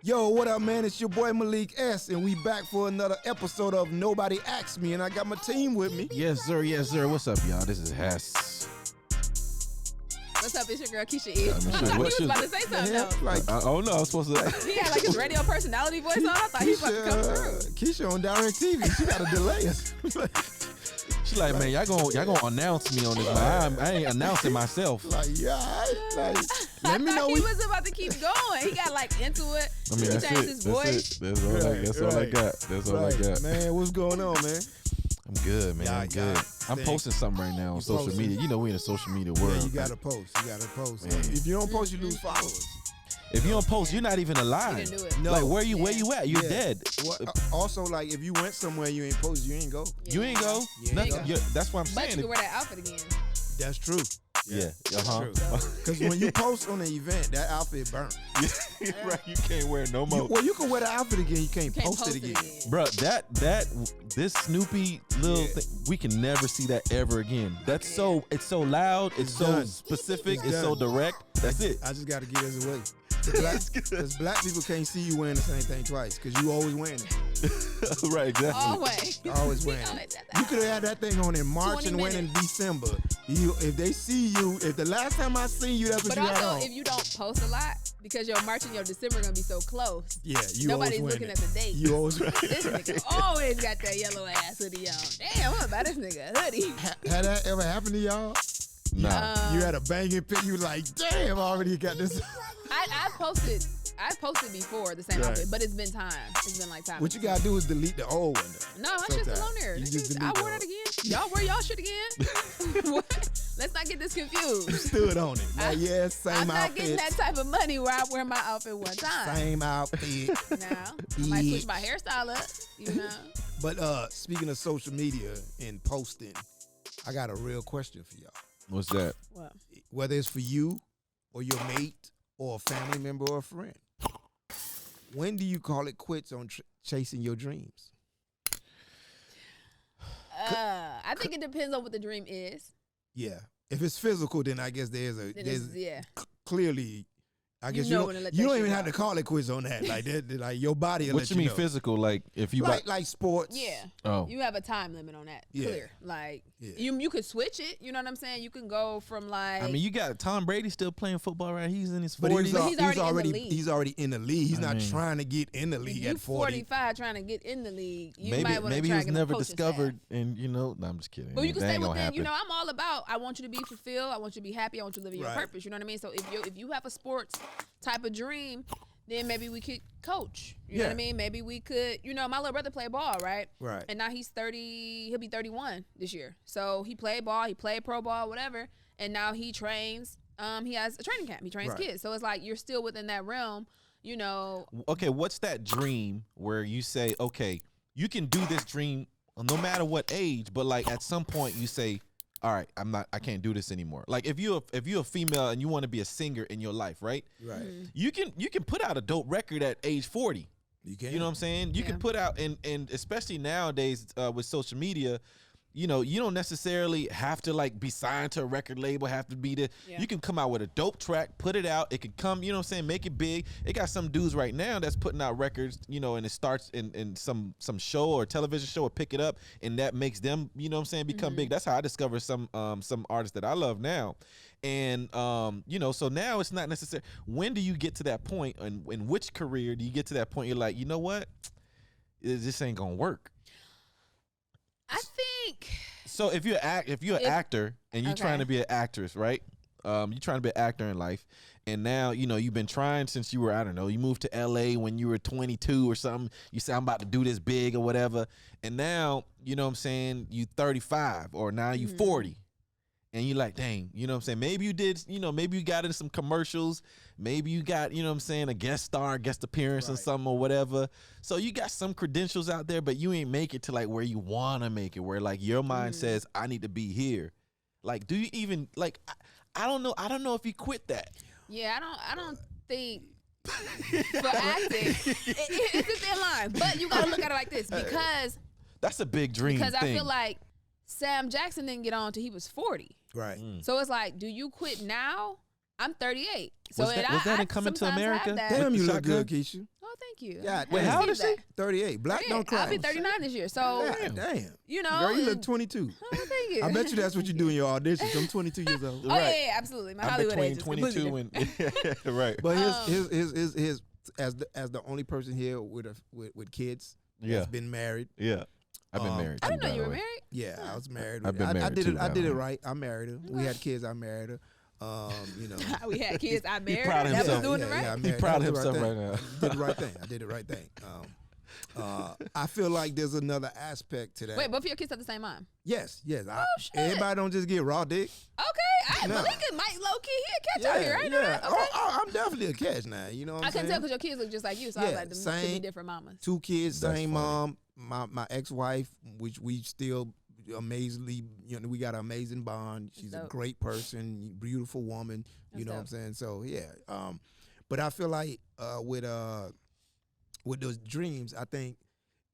Yo, what up, man? It's your boy Malik S, and we back for another episode of Nobody Asked Me, and I got my team with me. Yes, sir. Yes, sir. What's up, y'all? This is Hess. What's up? It's your girl Keysha E. Sure. He was about to say something else. Like, Oh no, I was supposed to. He had like his radio personality voice on. I thought he was about to come through. Keysha on direct TV. She got to delay us. She's like, man, y'all gonna announce me on this. Man. I ain't announcing myself. Like, yeah, like, let me know. He was about to keep going. He got like into it. I mean, he that's changed it. his That's voice. it. That's all. That's all I got. That's all I got. Man, what's going on, man? I'm good, man. I'm good. I'm Dang. posting something right now on social posting? media. You know, we in the social media world. Yeah, you gotta post. You gotta post. Man. If you don't post, you lose followers. If you don't post, you're not even alive. He didn't do it. No. Like, where you at? You're Yeah. dead. Well, also, like, if you went somewhere you ain't post, you ain't go. You ain't go. Yeah. Nothing. You ain't That's what I'm But saying. you can wear that outfit again. That's true. Yeah. Because when you post on an event, that outfit burnt. Right. You can't wear it no more. You can wear the outfit again. You can't, Can't post it again. Bro, this Snoopy little thing, we can never see that ever again. It's so loud, it's so done. specific, It's it's so done. direct. That's it. I just got to get this away. Because black people can't see you wearing the same thing twice because you always wearing it. Right, exactly. Always. Always wearing it. You could have had that thing on in March 20 and went in minutes. December. If they see you, if the last time I seen you, that's what But you had also, on. if you don't post a lot, because your March and your December gonna be so close. Yeah, you Nobody's always wearing looking it. at the date. You always wearing This nigga always got that yellow ass hoodie on. Damn, what about this nigga hoodie? Had that ever happened to y'all? Nah. You had a banging pic. You like, damn, I already got this. I've posted before the same Right. outfit, but it's been time. It's been like time. What you gotta do is delete the old one. Though. No, that shit's still on Sometimes. there. You just I delete wore the that again. Y'all wear y'all shit again? What? Let's not get this confused. Stood on it. Like, yeah, same I'm not getting outfit. that type of money where I wear my outfit one time. Same outfit. Now, I might switch my hairstyle up, you know. But speaking of social media and posting, I got a real question for y'all. What's that? What? Whether it's for you or your mate or a family member or a friend, when do you call it quits on chasing your dreams? I think it depends on what the dream is. Yeah. If it's physical, then I guess there's Yeah. clearly. I guess know you when to don't, let you that don't shit even have go. to call it quits on that. Like that, like your body. Will What let you mean know. physical? Like if you Like sports. Yeah. Oh. You have a time limit on that. Yeah. Clear. Like Yeah. you could switch it. You know what I'm saying? You can go from like. I mean, you got Tom Brady still playing football, right? He's in his But 40s. he's already in the league. He's already in the league. He's not trying to get in the league you at 40. 45 trying to get in the league. You maybe might want to maybe try he was to get never a coaching discovered, staff. and no, I'm just kidding. But you can That stay ain't gonna within. You happen. know, I'm all about. I want you to be fulfilled. I want you to be happy. I want you to live in your Right. purpose. You know what I mean? So if you have a sports type of dream, then maybe we could coach. You know what I Yeah. mean? Maybe we could. You know, my little brother played ball, right? Right. And now he's 30. He'll be 31 this year. So he played ball. He played pro ball, whatever. And now he trains. He has a training camp. He trains Right. kids. So it's like you're still within that realm. You know. Okay, what's that dream where you say, okay, you can do this dream no matter what age, but like at some point you say, all right, I can't do this anymore. Like if you're a female and you want to be a singer in your life, right? Right. You can put out a dope record at age 40. You can. You know what I'm saying? You Yeah. can put out and especially nowadays with social media, you know, you don't necessarily have to like be signed to a record label, have to be Yeah. you can come out with a dope track, put it out, it can come, you know what I'm saying, make it big. It got some dudes right now that's putting out records, you know, and it starts in some show or television show or pick it up and that makes them, you know what I'm saying, become big. That's how I discover some artists that I love now. And you know, so now it's not necessary. When do you get to that point and in which career do you get to that point you're like, you know what? This ain't gonna work. I think. So if you're an actor and you're Okay. trying to be an actress, right? You're trying to be an actor in life, and now you know you've been trying since you were, I don't know, you moved to LA when you were 22 or something. You say I'm about to do this big or whatever, and now you know what I'm saying you 35 or now you 40, and you're like, dang, you know what I'm saying? Maybe you did, you know, maybe you got into some commercials, maybe you got, you know what I'm saying, a guest star, guest appearance or Right. something or whatever. So you got some credentials out there, but you ain't make it to like where you want to make it, where like your mind says, I need to be here. Like, do you even like? I don't know. I don't know if you quit that. Yeah, I don't think for acting it's a thin line. But you gotta look at it like this because That's a big dream I thing. feel like Sam Jackson didn't get on till he was 40. Right. So it's like, do you quit now? I'm 38. So Was that in Coming to sometimes have America? that. Damn, With you the look good, shotgun? Keisha. Oh, Oh, thank you. God Wait, damn. how old is she? 38. Black don't cry. I'll be 39 this year. So, God damn. you know. Girl, you look 22. Oh, thank you. I bet you that's what you do in your auditions. I'm 22 years old. Oh, Right. yeah, absolutely. My I'm Hollywood between age is completely 22 different. and right. But his as the only person here with kids that's been married. Yeah. I've been married. I too, didn't know by you the were way. married. Yeah, I was married. I've been I married did too, it. by I the did it way. right. I married her. We had kids. I married her. You know. We had kids. I married. proud of That was himself. doing Yeah, it right. yeah, I He married- proud of I did the himself right right now. thing. Did the right thing. I did the right thing. I feel like there's another aspect to that. Wait, both of your kids at the same mom? Yes. shit. Everybody don't just get raw dick. Okay. No. Malika might low key. He'll catch out here. I know that. Okay. I'm definitely a catch now. You know what I'm I saying? can tell because your kids look just like you. So I was Yeah, like, them could be same. different mamas. 2 kids, That's same funny. mom. My ex-wife, which we still amazingly, we got an amazing bond. She's a dope. great person, beautiful woman. You That's know what I'm dope. saying? So yeah. But I feel like with those dreams, I think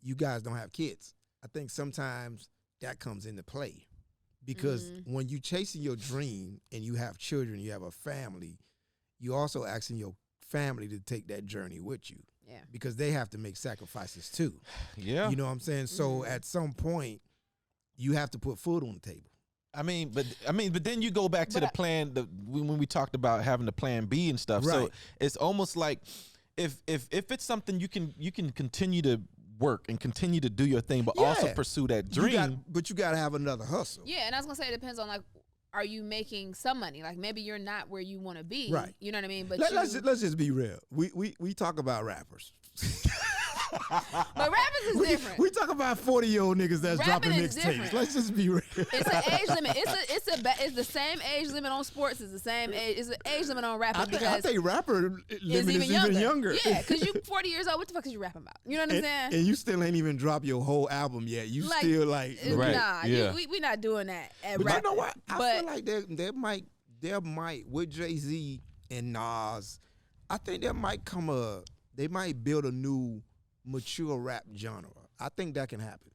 you guys don't have kids. I think sometimes that comes into play because when you chasing your dream and you have children, you have a family, you also asking your family to take that journey with you. Yeah. Because they have to make sacrifices too. Yeah. You know what I'm saying? So at some point, you have to put food on the table. But then you go back to the plan when we talked about having the plan B and stuff. So Right. it's almost like if it's something you can continue to work and continue to do your thing, but also Yeah. pursue that dream. But you got to have another hustle. Yeah, and I was gonna say it depends on like, are you making some money? Like maybe you're not where you want to be. Right. You know what I mean? But Let's just be real. We talk about rappers. but rappers is different. We talk about 40-year-old niggas that's Rapping dropping is mixtapes. different. Let's just be real. It's an age limit. It's the same age limit on sports. It's the same age. It's an age limit on rapping I because think rapper it's limit is even younger. Yeah, because you 40 years old. What the fuck is you rapping about? You know what I'm saying? And you still ain't even dropped your whole album yet. You Like, still like Right, Nah, yeah. we not doing that at But rap. you know what? I But feel like there might with Jay-Z and Nas, I think they might build a new mature rap genre. I think that can happen.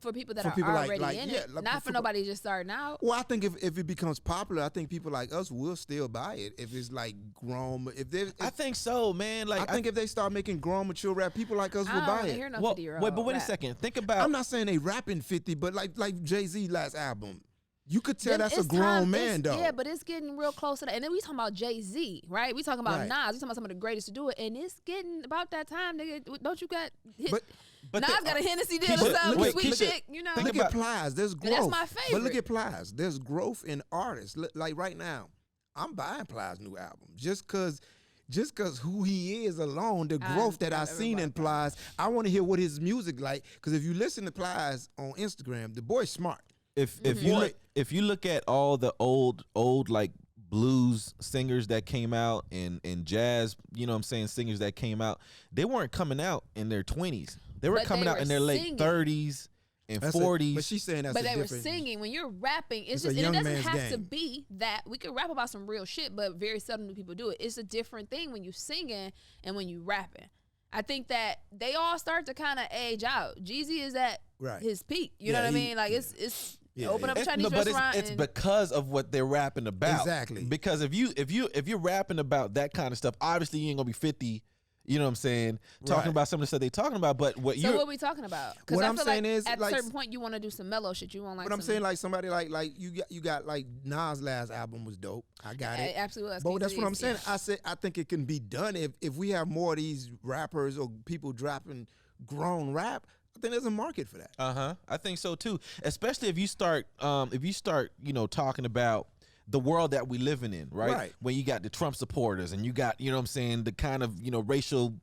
for people that For are people like- already in it, like not for nobody just starting out. Well, I think if it becomes popular, I think people like us will still buy it if it's like grown. I think so, man. Like I think if they start making grown mature rap, people like us I will don't buy want to it. hear no well, 50-year-old. wait, but wait a rap. second. Think about I'm not saying they rapping 50, but like Jay-Z last album, you could tell Then that's a it's grown time- man it's- though. Yeah, but it's getting real close to that. And then we talking about Jay-Z, right? We talking about Right. Nas. We talking about some of the greatest to do it. And it's getting about that time, nigga. Don't you got But Nas the- got a Hennessy deal Keysha, or something. wait, Sweet Keysha, chick, you know. think Look about- at Plies. There's growth. that's my But look favorite. at Plies. There's growth in artists. Like right now, I'm buying Plies' new album just cause who he is alone, the growth that I never seen bought in Plies. I want to hear what his music like. Cause if you listen to Plies on Instagram, the boy's smart. if Boy. if you look at all the old like blues singers that came out and jazz, you know what I'm saying, singers that came out, they weren't coming out in their 20s. They were But coming they out were in their late singing. 30s and But 40s. she's saying that's But a they were different. singing. When you're rapping, It's it's a just, and young it doesn't man's have to game. be that. We could rap about some real shit, but very seldom do people do it. It's a different thing when you singing and when you rapping. I think that they all start to kind of age out. Jeezy is at Right. his peak. You Yeah, know what I he- mean? Like yeah. it's Yeah, open yeah. up a It- Chinese no, but restaurant. it's and because of what they're rapping about. Exactly. Because if you're rapping about that kind of stuff, obviously you ain't gonna be 50. You know what I'm saying? Talking Right. about some of the stuff they talking about, but what so you're what are we talking about? Because What I I'm feel saying like is, at like, a certain point you want to do some mellow shit. You want like. But I'm some- saying like somebody like you got like Nas' last album was dope. I got it. Absolutely. But that's what I'm saying. Yeah. I think it can be done if we have more of these rappers or people dropping grown rap. I think there's a market for that. I think so too. Especially if you start talking about the world that we living in, right? Right. When you got the Trump supporters and you got, you know what I'm saying, the kind of, racial,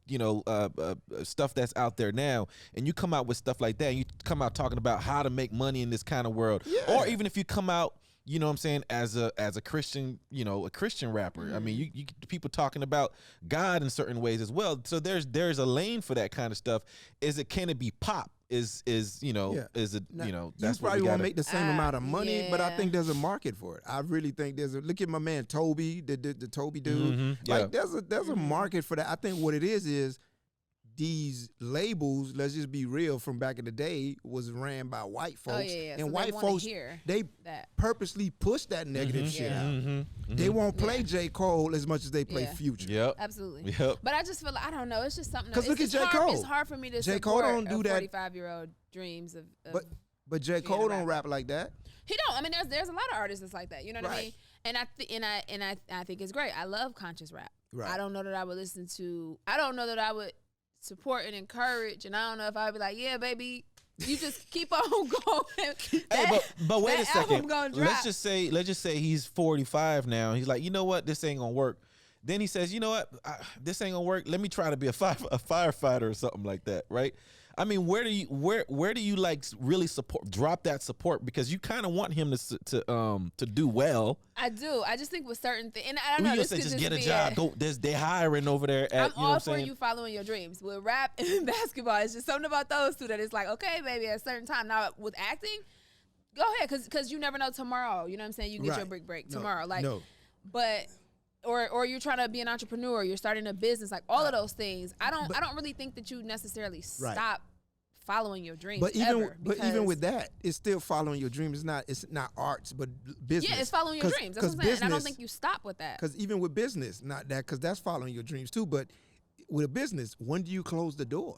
stuff that's out there now, and you come out with stuff like that, and you come out talking about how to make money in this kind of world. Yeah. Or even if you come out, you know what I'm saying, as a Christian, a Christian rapper. I mean, you people talking about God in certain ways as well. So there's a lane for that kind of stuff. Can it be pop? Is it Now, that's you what we probably won't gotta, make the same amount of money, but I yeah. think there's a market for it. I really think look at my man Toby, the Toby dude. Mhm, yeah. Like there's a market for that. I think what it is these labels, let's just be real, from back in the day, was ran by white folks. Oh, yeah. And So white folks, they that. purposely push that negative shit out. They won't play J. Cole as much as they play Future. Yep. Absolutely. Yep. But I just feel like, I don't know. It's just something. Because look at J. Hard, Cole. it's hard for me to J. Cole support don't do a that. 45-year-old dreams of But J. being a Cole don't rapper. rap like that. He don't. I mean, there's a lot of artists that's like that. You know what I Right. mean? And I think it's great. I love conscious rap. Right. I don't know that I would listen to. I don't know that I would support and encourage. And I don't know if I would be like, yeah, baby, you just keep on going. Hey, but wait a that album second. gonna drop. Let's just say he's 45 now. He's like, you know what? This ain't gonna work. Then he says, you know what? This ain't gonna work. Let me try to be a firefighter or something like that, right? I mean, where do you like really drop that support, because you kind of want him to do well. I do. I just think with certain things, and I don't You know. just This say could just get a be job. Go. They hiring over there. I'm At, you know all what I'm for saying? you following your dreams. With rap and basketball, it's just something about those two that it's like, okay, baby, at a certain time. Now with acting, go ahead, because you never know tomorrow. You know what I'm saying? You get your Right. break No, tomorrow. Like, no. but or you're trying to be an entrepreneur, you're starting a business, like all of those things. I don't really think that you necessarily Right. stop following your dreams. But even because with that, it's still following your dream. It's not arts, but business. yeah, it's following your dreams. That's what I'm saying. And I don't think you stop with that. Because even with business, not that, because that's following your dreams too. But with a business, when do you close the door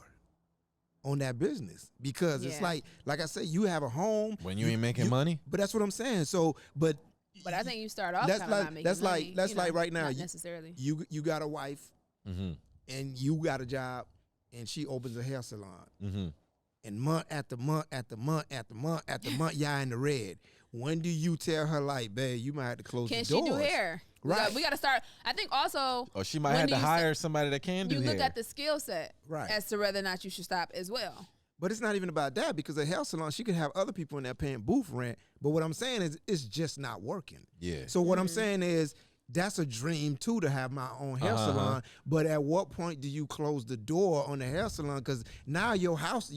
on that business? Because it's Yeah. like I said, you have a home When you ain't making money. But that's what I'm saying. So, but But I think you start off That's kind of like- not making that's like- money, that's you know, like right now, not you- necessarily. you got a wife Mm-hmm. and you got a job, and she opens a hair salon. Mm-hmm. And month after month after month after month after month, y'all in the red. When do you tell her, like, babe, you might have to close Can the she doors? do hair? Right. We got to start. I think also Or she might When have do to you hire somebody that can do you look hair. at the skill set Right. as to whether or not you should stop as well. But it's not even about that, because a hair salon, she could have other people in there paying booth rent. But what I'm saying is, it's just not working. Yeah. So what I'm saying is, that's a dream too, to have my own hair salon. But at what point do you close the door on the hair salon? Because now your house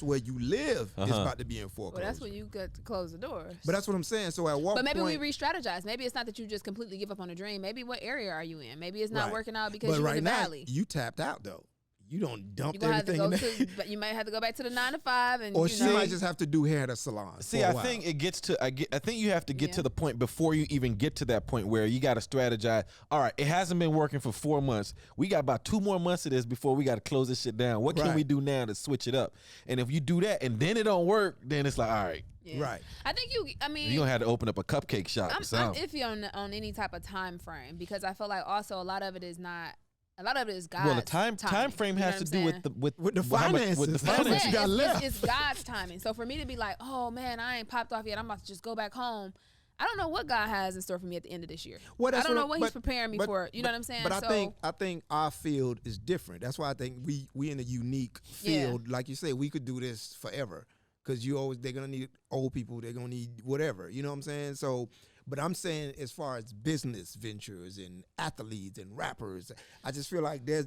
where you live is about to be in foreclosure. Well, that's when you got to close the doors. But that's what I'm saying. So at what But maybe point? we re-strategize. Maybe it's not that you just completely give up on a dream. Maybe what area are you in? Maybe it's not Right. working out because But you're right in the now, valley. you tapped out though. You don't dump You're gonna have to everything go in there. to, but you might have to go back to the 9 to 5, and Or you she know, might just have to do hair at a salon. See, for a I while. think it gets to. I think you have to get Yeah. to the point before you even get to that point where you got to strategize. All right, it hasn't been working for 4 months. We got about 2 more months of this before we got to close this shit down. What can Right. we do now to switch it up? And if you do that and then it don't work, then it's like, all right, yeah. Right. I think I mean, you're gonna have to open up a cupcake shop or I'm something. iffy on any type of time frame, because I feel like also a lot of it is God's Well, the time timing. frame You know has what to I'm do saying? with the how much- finances. with the That's That's what I'm what finances. you saying. got left. It's God's timing. So for me to be like, oh man, I ain't popped off yet, I'm about to just go back home. I don't know what God has in store for me at the end of this year. Well, I that's don't know what- what but- He's preparing me but- for. You know what I'm saying? But so, I think our field is different. That's why I think we in a unique Yeah. field. Like you say, we could do this forever, because they're gonna need old people. They're gonna need whatever. You know what I'm saying? So, but I'm saying as far as business ventures and athletes and rappers, I just feel like there's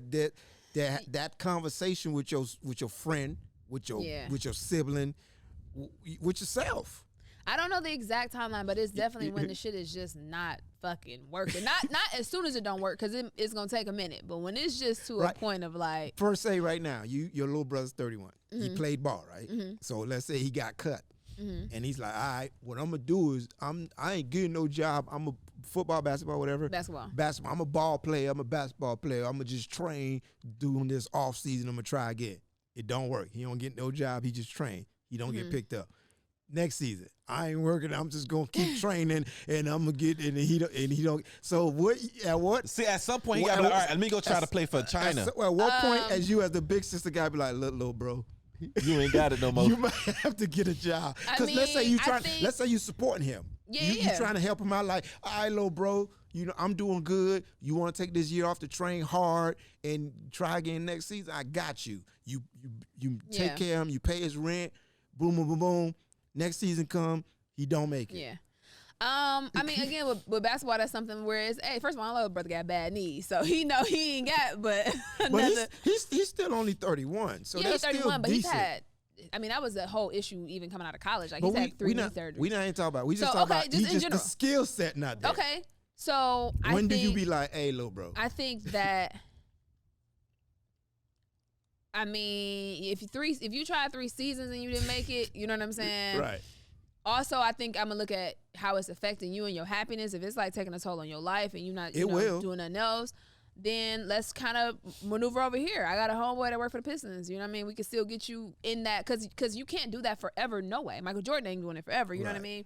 that conversation with your friend, with your Yeah. sibling, with yourself. I don't know the exact timeline, but it's definitely when the shit is just not fucking working. Not as soon as it don't work, because it's gonna take a minute. But when it's just to a Right. point of like, Per se, right now, your little brother's 31. He played ball, right? So let's say he got cut, and he's like, all right, what I'm gonna do is I ain't getting no job. I'm a football, basketball, whatever. Basketball. I'm a ball player. I'm a basketball player. I'm gonna just train doing this off season. I'm gonna try again. It don't work. He don't get no job. He just train. He don't get picked up. Next season, I ain't working. I'm just gonna keep training, and I'm gonna get. And he don't. So what? At what? See, at some point, he Well, got to be like, at all right, let me go try to play for China. At what point, as you as the big sister guy, be like, look, little bro, You ain't got it no more. you might have to get a job. I Because let's say mean, you I trying. think- Let's say you supporting him. Yeah, you yeah. trying to help him out. Like, all right, little bro, you know I'm doing good. You want to take this year off to train hard and try again next season? I got you. You take Yeah. care of him. You pay his rent. Boom, boom, boom, boom. Next season come, he don't make it. yeah. I mean, again, with basketball, that's something where it's, hey, first of all, my little brother got bad knees, so he know he ain't got, but But another. he's still only 31, so Yeah, he's that's 31, still but decent. he's had. I mean, that was the whole issue even coming out of college. Like, But he's had 3 knee not, surgeries. we not even talking about. We just So, talk okay, about just in the general. skill set not there. Okay, so When I do think, you be like, hey, little bro? I think that I mean, if you tried 3 seasons and you didn't make it, you know what I'm saying? Right. Also, I think I'm gonna look at how it's affecting you and your happiness. If it's like taking a toll on your life and you're not doing nothing else, then let's kind of maneuver over here. I got a homeboy that work for the Pistons. You know what I mean? We can still get you in that because you can't do that forever. No way. Michael Jordan ain't doing it forever. You know what I mean?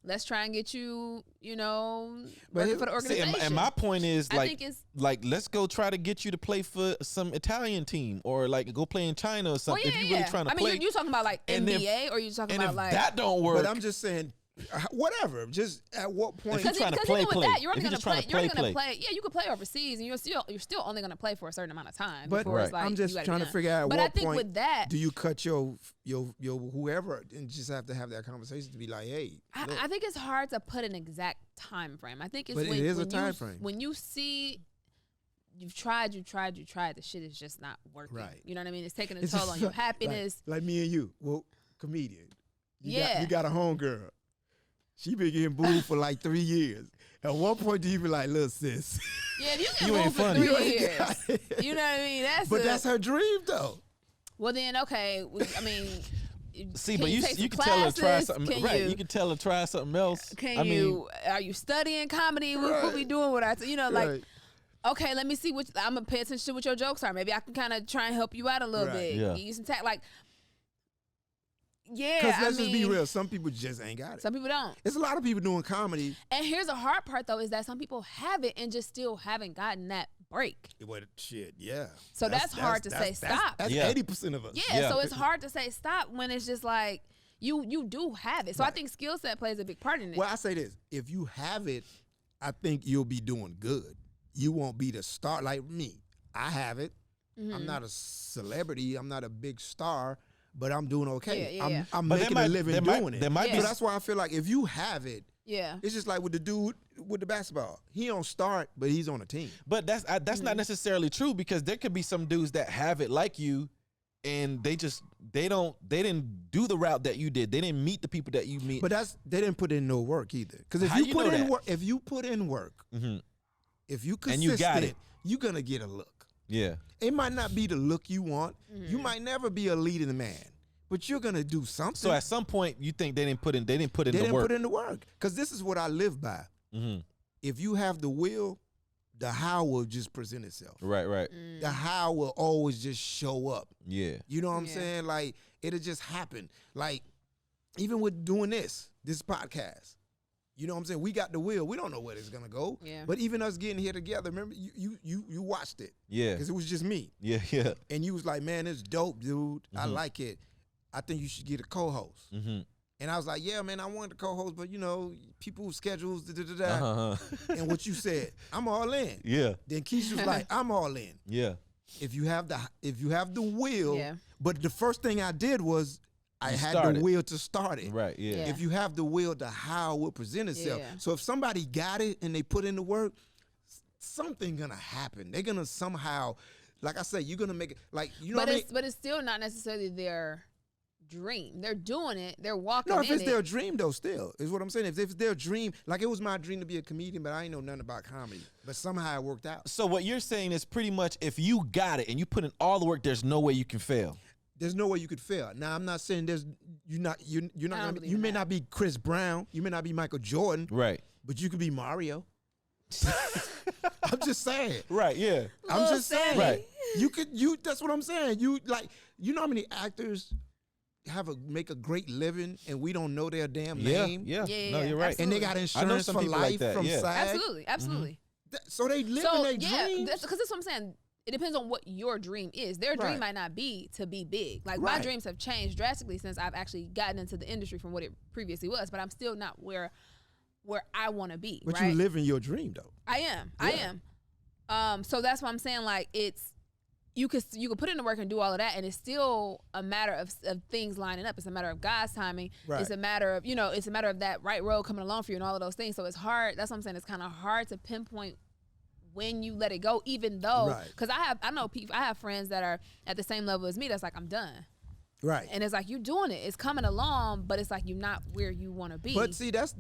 Let's try and get you, working for the organization. See, and my point is, I think it's let's go try to get you to play for some Italian team or like go play in China or something. If you're really trying to play. I mean, you talking about like NBA or you talking about like that don't work. But I'm just saying, whatever. Just at what point? If you're trying to play, you're only gonna play. You're only gonna play. Yeah, you could play overseas, and you're still only gonna play for a certain amount of time. But it's like, I'm just trying to figure out. But what I think point with that, do you cut your whoever and just have to have that conversation to be like, hey, I think it's hard to put an exact time frame. I think it's but it is a time frame. When you see. You've tried. The shit is just not working. Right. You know what I mean? It's taking a toll on your happiness. Like me and you. Well, comedian. Yeah. You got a homegirl. She been getting booed for like 3 years. At one point, do you be like, little sis? Yeah, if you You get ain't booed for funny. 3 years, you know what I mean? That's her dream, though. Well, then, okay. I mean, see, can but you take can some tell her to try classes? something. Can Right, you can tell her to try something else. Are you studying comedy? What we doing with our, like, okay, let me see I'm gonna pay attention to what your jokes are. Maybe I can kind of try and help you out a little bit. Yeah. Give you some like. Yeah, Because let's just be real. Some people just ain't got it. Some people don't. There's a lot of people doing comedy. And here's the hard part, though, is that some people have it and just still haven't gotten that break. Well, shit, yeah. So that's hard to say stop. That's 80% of us. Yeah, so it's hard to say stop when it's just like you do have it. So I think skill set plays a big part in it. Well, I say this. If you have it, I think you'll be doing good. You won't be the star like me. I have it. I'm not a celebrity. I'm not a big star. But I'm doing okay. I'm making a living doing it. So that's why I feel like if you have it, it's just like with the dude with the basketball. He don't start, but he's on a team. But that's not necessarily true because there could be some dudes that have it like you, and they didn't do the route that you did. They didn't meet the people that you meet. But they didn't put in no work either. Because if you put in work, if you consistent, and you got it, you're gonna get a look. Yeah. It might not be the look you want. You might never be a leading man, but you're gonna do something. So at some point, you think they didn't put in the work. They didn't put in the work. Because this is what I live by. If you have the will, the how will just present itself. Right. The how will always just show up. Yeah. You know what I'm saying? Like, it'll just happen. Like, even with doing this podcast. You know what I'm saying? We got the will. We don't know where it's gonna go. Yeah. But even us getting here together, remember you watched it. Yeah. Because it was just me. Yeah. And you was like, man, it's dope, dude. I like it. I think you should get a co-host. And I was like, yeah, man, I wanted a co-host, but people's schedules, And what you said, I'm all in. Yeah. Then Keysha was like, I'm all in. Yeah. If you have the will, Yeah. but the first thing I did was I had the will to start it. Right, yeah. If you have the will, the how will present itself. Yeah. So if somebody got it and they put in the work, something gonna happen. They're gonna somehow, like I said, you're gonna make it like But it's still not necessarily their dream. They're doing it. They're walking. No, if it's their dream though, still is what I'm saying. If it's their dream, like it was my dream to be a comedian, but I ain't know nothing about comedy. But somehow it worked out. So what you're saying is pretty much if you got it and you put in all the work, there's no way you can fail. There's no way you could fail. Now I'm not saying you're not you may not be Chris Brown, you may not be Michael Jordan, Right. but you could be Mario. I'm just saying. Right, yeah. I'm just saying. Right. That's what I'm saying. You know how many actors make a great living and we don't know their damn name? Yeah. No, you're right. And they got insurance some for people life like that, from yeah. SAG. Absolutely. So they live in their dreams. Because that's what I'm saying. It depends on what your dream is. Their dream might not be to be big. Like my dreams have changed drastically since I've actually gotten into the industry from what it previously was, but I'm still not where I want to be. But you live in your dream though. I am. Yeah. I am. So that's why I'm saying like you could put in the work and do all of that, and it's still a matter of things lining up. It's a matter of God's timing. Right. It's a matter of it's a matter of that right road coming along for you and all of those things. So it's hard. That's what I'm saying. It's kind of hard to pinpoint when you let it go, even though, because I know people, I have friends that are at the same level as me. That's like, I'm done. Right. And it's like, you're doing it. It's coming along, but it's like, you're not where you want to be. But see, that's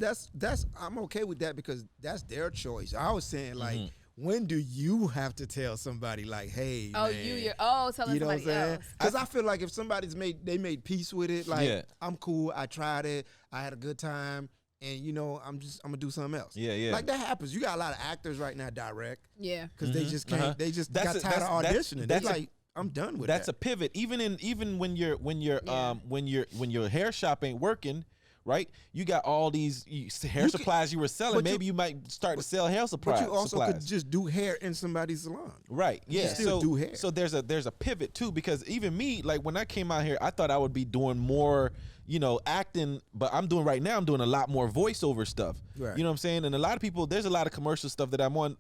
I'm okay with that because that's their choice. I was saying like when do you have to tell somebody like, hey, oh, man, telling you know what I'm somebody saying? else. Because I feel like if somebody's made peace with it, like, Yeah. I'm cool, I tried it, I had a good time, and I'm gonna do something else. Yeah. Like that happens. You got a lot of actors right now direct Yeah. because they just can't. They just got tired of auditioning. That's like, I'm done with that. That's a pivot. Even when your hair shop ain't working. Right, you got all these hair supplies you were selling. Maybe you might start to sell hair supplies. But you also could just do hair in somebody's salon. Right. Yeah. You still do hair. So there's a pivot too, because even me, like when I came out here, I thought I would be doing more, acting, but I'm doing a lot more voiceover stuff. Right. You know what I'm saying? And a lot of people, there's a lot of commercial stuff that I'm on.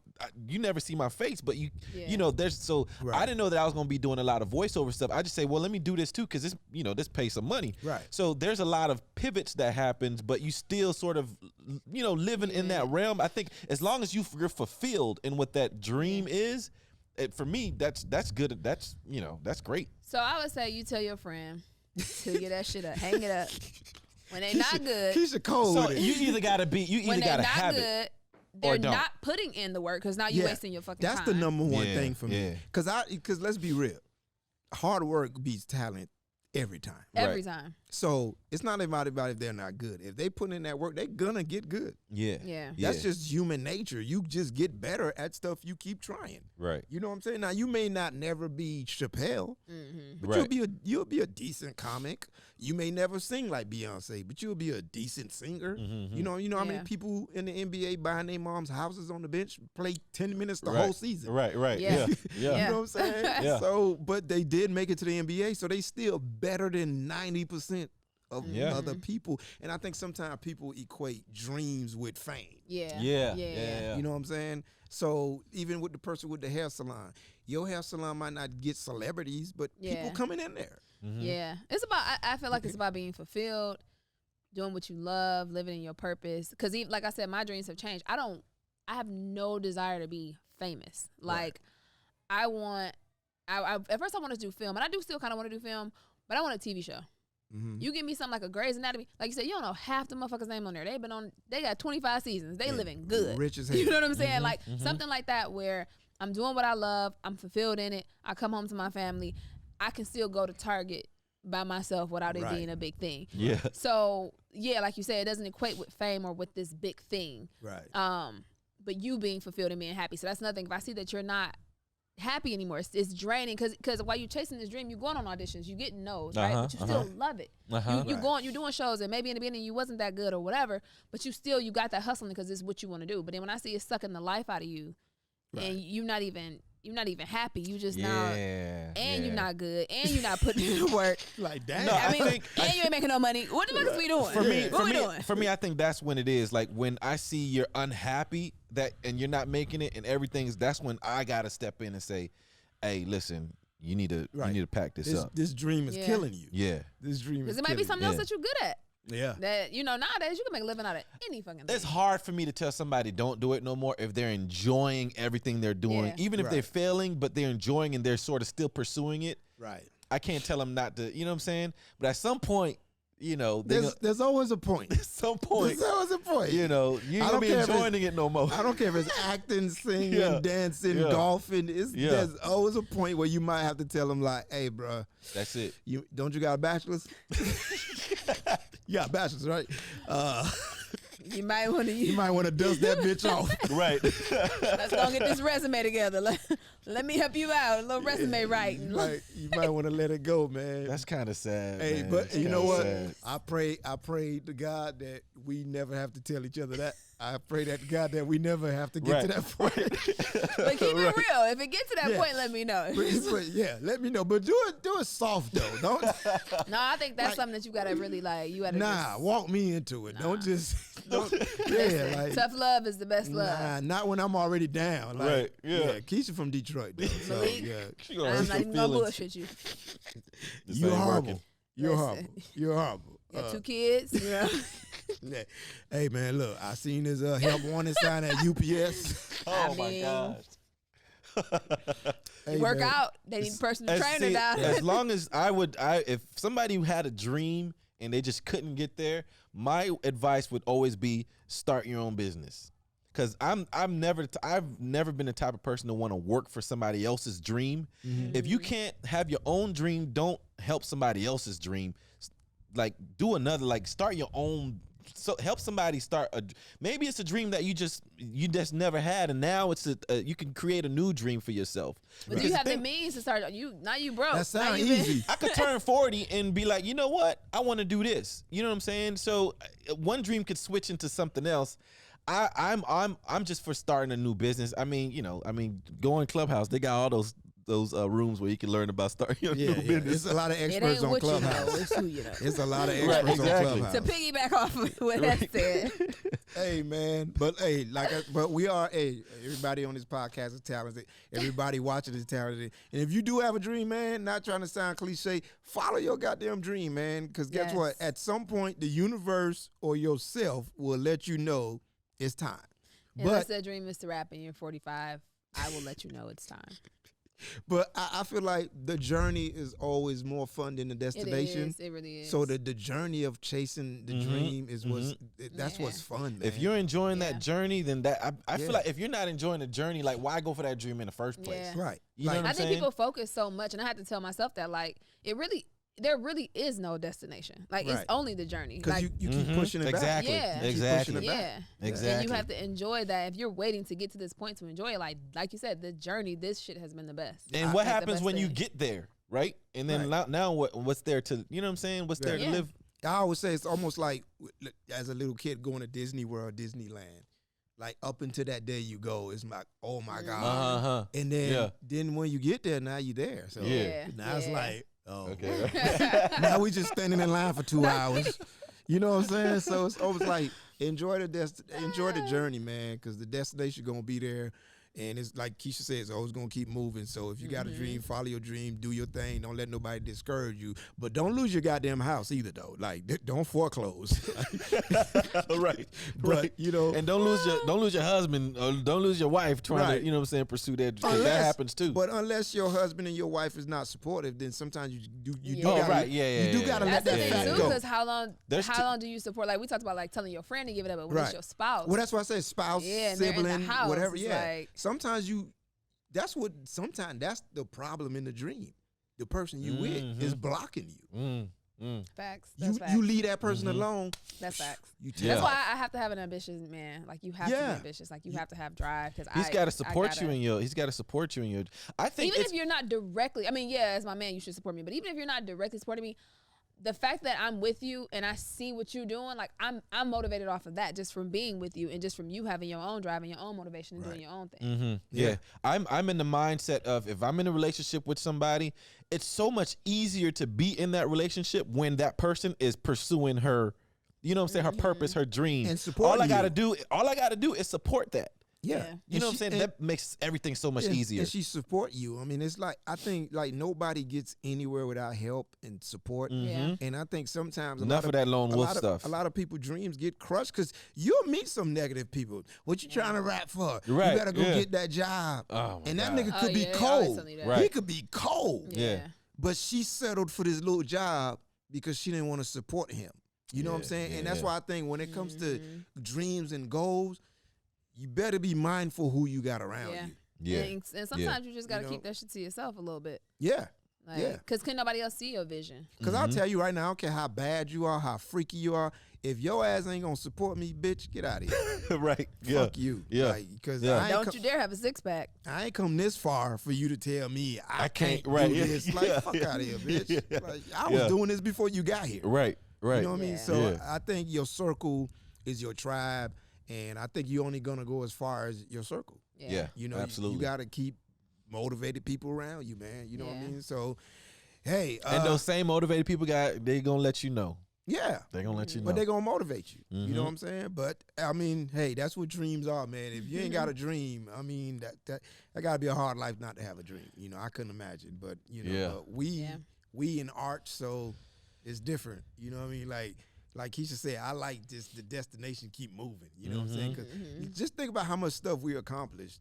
You never see my face, but I didn't know that I was going to be doing a lot of voiceover stuff. I just say, well, let me do this too, because this pays some money. Right. So there's a lot of pivots that happens, but you still sort of, living in that realm. I think as long as you're fulfilled in what that dream is, for me, that's good. That's great. So I would say you tell your friend to get that shit up, hang it up. When they not good, Keysha cold So with it. you either gotta be, when they gotta not have good, it. they're don't. not putting in the work because now you're wasting your fucking That's time. the number one Yeah, thing for me. yeah. Because let's be real, hard work beats talent every time. Every Right. time. So it's not about if they're not good. If they put in that work, they're gonna get good. Yeah. Yeah. That's just human nature. You just get better at stuff you keep trying. Right. You know what I'm saying? Now you may not never be Chappelle, but Right. you'll be a decent comic. You may never sing like Beyonce, but you'll be a decent singer. You know how many Yeah. people in the NBA buying their mom's houses on the bench play 10 minutes the Right. whole season. Right. Yeah. Yeah. Yeah. You know what I'm saying? Yeah. So, but they did make it to the NBA, so they still better than 90% of Yeah. other people. And I think sometimes people equate dreams with fame. Yeah. Yeah. You know what I'm saying? So even with the person with the hair salon, your hair salon might not get celebrities, but people coming in there. Yeah. It's about, I feel like it's about being fulfilled, doing what you love, living in your purpose. Because like I said, my dreams have changed. I have no desire to be famous. Like, at first I wanted to do film, and I do still kind of want to do film, but I want a TV show. You give me something like a Grey's Anatomy, like you said, you don't know half the motherfuckers' name on there. They got 25 seasons. They living good. Rich as hell. You know what I'm saying? Like something like that where I'm doing what I love, I'm fulfilled in it, I come home to my family, I can still go to Target by myself without it being a big thing. Yeah. So yeah, like you said, it doesn't equate with fame or with this big thing. Right. But you being fulfilled and being happy. So that's another thing. If I see that you're not happy anymore, it's draining because while you're chasing this dream, you're going on auditions, you getting no's, right? But you still love it. You're doing shows, and maybe in the beginning you wasn't that good or whatever, but you got that hustling because it's what you want to do. But then when I see it sucking the life out of you, and you're not even happy, you just now, and you're not good, and you're not putting in the work. Like that. No, I mean, and you ain't making no money. What the fuck is we doing? For me, I think that's when it is. Like when I see you're unhappy and you're not making it and everything's, that's when I gotta step in and say, "Hey, listen, you need to pack this up. This dream is killing you. Yeah, this dream is because it might be something else that you're good at. Yeah. That nowadays you can make a living out of any fucking thing. It's hard for me to tell somebody don't do it no more if they're enjoying everything they're doing, even if they're failing, but they're enjoying and they're sort of still pursuing it. Right. I can't tell them not to. You know what I'm saying? But at some point, there's always a point. At some point, there's always a point. You ain't gonna be enjoying it no more. I don't care if it's acting, singing, dancing, golfing. There's always a point where you might have to tell them like, "Hey, bro, that's it. You got a bachelor's? You got a bachelor's, right? You might want to dust that bitch off. Right. Let's go get this resume together. Let me help you out. A little resume writing. You might want to let it go, man. That's kind of sad. Hey, man. but That's you know what? sad. I pray to God that we never have to tell each other that. I pray that to God that we never have to get to that point. But keep it real. If it gets to that point, let me know. But let me know. But do it soft though. Don't. No, I think that's something that you gotta really walk me into it. Don't just. Tough love is the best love. Nah, not when I'm already down. Like, right. Yeah. Keysha from Detroit though. So, I'm not even gonna bullshit you. You're horrible. You're horrible. You're horrible. You got 2 kids. Yeah. Hey man, look, I seen this help wanted sign at UPS. Oh my gosh. Hey, work out. They need a personal trainer now. As long as if somebody had a dream and they just couldn't get there, my advice would always be start your own business. because I've never been the type of person to want to work for somebody else's dream. If you can't have your own dream, don't help somebody else's dream. Like do another, like start your own. So help somebody start maybe it's a dream that you just never had, and now it's you can create a new dream for yourself. But you have the means to start. Now you broke. That sounds easy. I could turn 40 and be like, you know what? I want to do this. You know what I'm saying? So one dream could switch into something else. I'm just for starting a new business. I mean, go in Clubhouse. They got all those rooms where you can learn about starting your new business. It's a lot of experts on Clubhouse. It's who you know. It's a lot of experts on Clubhouse. To piggyback off of what Hess said. Hey man, but we are everybody on this podcast is talented. Everybody watching is talented. And if you do have a dream, man, not trying to sound cliche, follow your goddamn dream, man. Because guess what? At some point, the universe or yourself will let you know it's time. Unless that dream is to rap and you're 45, I will let you know it's time. But I feel like the journey is always more fun than the destination. It really is. So the journey of chasing the dream is what's fun, man. If you're enjoying that journey, then I feel like if you're not enjoying the journey, like why go for that dream in the first place? Yeah. Right. You know what I'm saying? I think people focus so much, and I had to tell myself that there really is no destination. Like it's only the journey. Because like, you keep pushing it back. Yeah. Exactly. Yeah. Exactly. And you have to enjoy that. If you're waiting to get to this point to enjoy it, like you said, the journey, this shit has been the best. And what happens when you get there, right? And then now what's there to, you know what I'm saying? What's there to live? I always say it's almost like as a little kid going to Disney World, Disneyland. Like up until that day you go, it's like, oh my God. And then when you get there, now you're there. So now it's like, oh, okay. Now we just standing in line for 2 hours. You know what I'm saying? So it's always like enjoy the journey, man, because the destination gonna be there. And it's like Keysha said, it's always going to keep moving. So if you got a dream, follow your dream, do your thing. Don't let nobody discourage you. But don't lose your goddamn house either, though. Like, don't foreclose. Right. But, you know. And don't lose your husband or don't lose your wife trying to, you know what I'm saying, pursue that. That happens, too. But unless your husband and your wife is not supportive, then sometimes you do gotta let that fact go. Because how long do you support? Like, we talked about, like, telling your friend to give it up, but when it's your spouse. Well, that's why I say spouse, sibling, whatever. Yeah. Like, sometimes that's the problem in the dream. The person you with is blocking you. Facts. You leave that person alone. That's facts. That's why I have to have an ambitious man. Like you have to be ambitious. Like you have to have drive. Because he's got to support you in your. He's got to support you in your. I think even if you're not directly. I mean, as my man, you should support me. But even if you're not directly supporting me, the fact that I'm with you and I see what you're doing, like I'm motivated off of that, just from being with you and just from you having your own drive and your own motivation and doing your own thing. Yeah. I'm in the mindset of if I'm in a relationship with somebody, it's so much easier to be in that relationship when that person is pursuing her, you know what I'm saying, her purpose, her dream. And support all I gotta do is support that. Yeah. You know what I'm saying? That makes everything so much easier. And she support you. I mean, it's like, I think like nobody gets anywhere without help and support. And I think sometimes enough of that lone wolf stuff. A lot of people's dreams get crushed because you'll meet some negative people. What you trying to rap for? Right. You better go get that job. And that nigga could be cold. Right. He could be cold. Yeah. But she settled for this little job because she didn't want to support him. You know what I'm saying? And that's why I think when it comes to dreams and goals, you better be mindful who you got around you. Yeah. And sometimes you just got to keep that shit to yourself a little bit. Yeah. Because can nobody else see your vision? Because I'll tell you right now, I don't care how bad you are, how freaky you are. If your ass ain't going to support me, bitch, get out of here. Right. Fuck you. Yeah. Like, don't you dare have a six pack. I ain't come this far for you to tell me I can't do this. Like, fuck out of here, bitch. Like, I was doing this before you got here. Right. You know what I mean? So I think your circle is your tribe. And I think you're only going to go as far as your circle. Yeah, you know, absolutely. You got to keep motivated people around you, man. You know what I mean? So, hey. And those same motivated people, they going to let you know. Yeah. They're going to let you know. But they're going to motivate you. You know what I'm saying? But, I mean, hey, that's what dreams are, man. If you ain't got a dream, I mean, that got to be a hard life not to have a dream. You know, I couldn't imagine. But, you know, we in art, so it's different. You know what I mean? Like Keysha said, I like just the destination keep moving. You know what I'm saying? Because just think about how much stuff we accomplished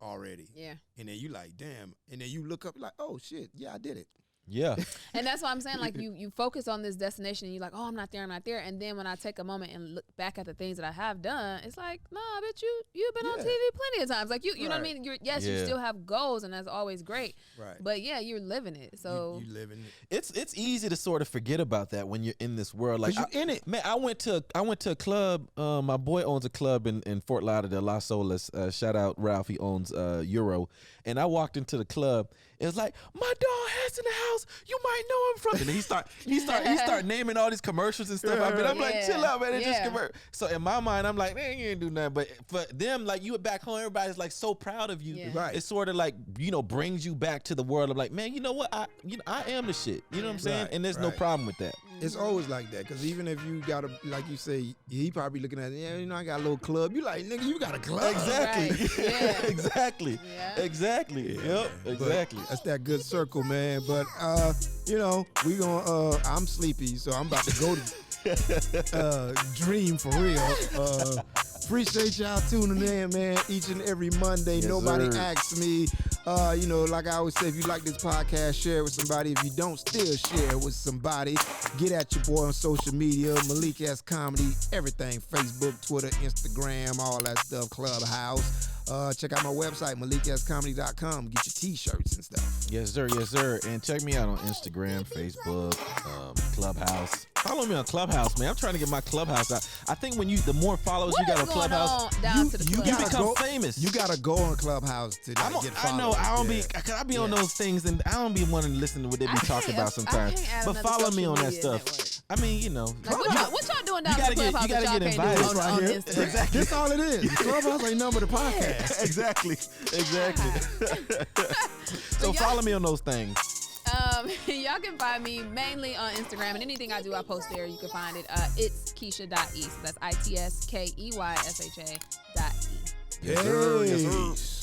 already. Yeah. And then you like, damn. And then you look up like, oh, shit, yeah, I did it. Yeah. And that's why I'm saying, like, you focus on this destination and you're like, oh, I'm not there. And then when I take a moment and look back at the things that I have done, it's like, nah, bitch, you've been on TV plenty of times. Like, you know what I mean? You still have goals, and that's always great. Right. But yeah, you're living it. So you living it. It's easy to sort of forget about that when you're in this world. Like, you're in it. Man, I went to a club. My boy owns a club in Fort Lauderdale, Las Olas. Shout out Ralph. He owns Euro. And I walked into the club. It was like, my dog Hess in the house. You might know him from. And then he start naming all these commercials and stuff. I'm like, chill out, man. It's just commercial. So in my mind, I'm like, man, you ain't do nothing. But for them, like, you back home, everybody's like so proud of you. Yeah. Right. It sort of like, brings you back to the world of like, man, you know what? I am the shit. You know what I'm saying? Right, And there's no problem with that. It's always like that, because even if you got a, like you say, he probably looking at it, I got a little club. You like, nigga, you got a club. Exactly. Right. Yeah. Exactly. Yeah. Exactly. Yeah, Yep. Exactly. That's that good circle, man. But we gonna I'm sleepy, so I'm about to go to dream for real. Appreciate y'all tuning in, man. Each and every Monday. Yes, Nobody sir. asks me. Like I always say, if you like this podcast, share it with somebody. If you don't, still share it with somebody. Get at your boy on social media, Malik S Comedy, everything, Facebook, Twitter, Instagram, all that stuff, Clubhouse. Check out my website, MalikSComedy.com. Get your t-shirts and stuff. Yes, sir. Yes, sir. And check me out on Instagram, Facebook, Clubhouse. Follow me on Clubhouse, man. I'm trying to get my Clubhouse out. I think the more followers you got on Clubhouse, you become famous. You gotta go on Clubhouse to get followers. I know. I be on those things, and I don't be wanting to listen to what they be talking about sometimes. But follow me on that stuff. Network. I mean, Like, what y'all doing down in Clubhouse? You gotta get invited on Instagram. Exactly. That's all it is. Clubhouse ain't nothing but a podcast. Exactly. So follow me on those things. Y'all can find me mainly on Instagram, and anything I do, I post there. You can find it. It's Keysha.E. So that's ITSKEYSHA.E. Yes, sir. Yes, sir.